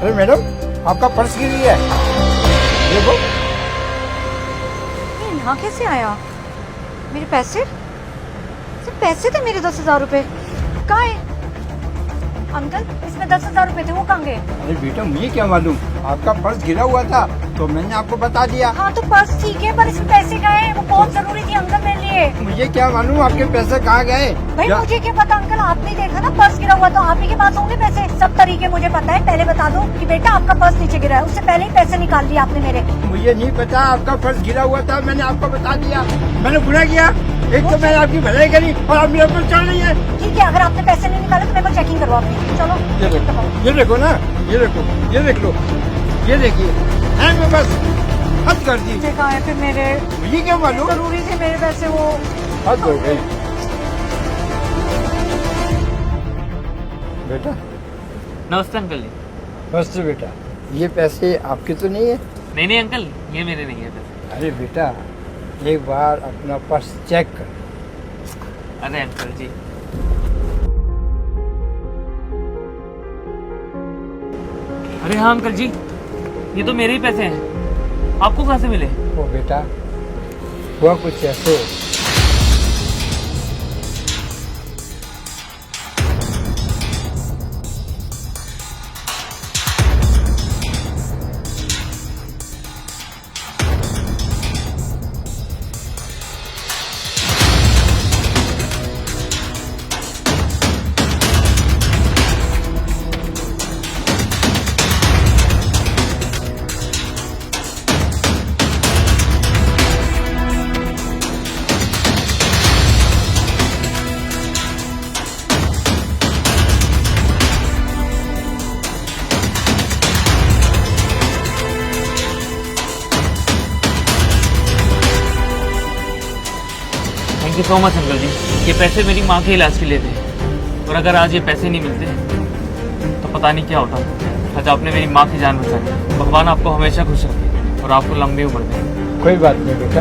अरे मैडम, आपका पर्स गिर गया है, देखो। ये यहाँ कैसे आया? मेरे पैसे? सिर्फ पैसे थे मेरे 10,000 रुपए। कहाँ है? अंकल, इसमें 10,000 रुपए थे, वो कहाँ गए? अरे बेटा, मुझे क्या मालूम, आपका पर्स गिरा हुआ था तो मैंने आपको बता दिया। हाँ तो पर्स ठीक है, पर इसमें पैसे कहाँ हैं? वो बहुत जरूरी थी अंकल मेरे लिए। मुझे क्या मालूम आपके पैसे कहाँ गए। भाई मुझे क्या पता अंकल, आपने देखा ना पर्स गिरा हुआ, तो आप ही के पास होंगे पैसे। सब तरीके मुझे पता है। पहले बता दो कि बेटा आपका पर्स नीचे गिरा है, उससे पहले ही पैसे निकाल लिए आपने मेरे। मुझे नहीं पता, आपका पर्स गिरा हुआ था, मैंने आपको बता दिया। मैंने गुनाह किया, एक तो मैंने आपकी भलाई करी और आप मेरे ऊपर चढ़ रही है। ठीक है, अगर आपने पैसे नहीं निकाले तो मेरे को चेकिंग करवाओ अपनी। चलो ये देखो ना, ये देखो, ये देख लो, ये देखिए, है मैं बस हद कर दी। कहाँ है फिर मेरे? मुझे क्या मालूम, जरूरी थे मेरे पैसे, वो हद हो गई। बेटा नमस्ते अंकल जी। नमस्ते बेटा, ये पैसे आपके तो नहीं है? नहीं नहीं अंकल, ये मेरे नहीं है पैसे। अरे बेटा, एक बार अपना पर्स चेक कर। अरे अंकल जी, अरे हाँ अंकल जी, ये तो मेरे ही पैसे हैं। आपको कहाँ से मिले? ओ बेटा, हुआ कुछ ऐसे। Thank you so much uncle ji. ये पैसे मेरी माँ के इलाज के लिए थे, और अगर आज ये पैसे नहीं मिलते तो पता नहीं क्या होता। आज आपने मेरी माँ की जान बचाई। भगवान आपको हमेशा खुश रखे और आपको लंबी उम्र दे। कोई बात नहीं बेटा,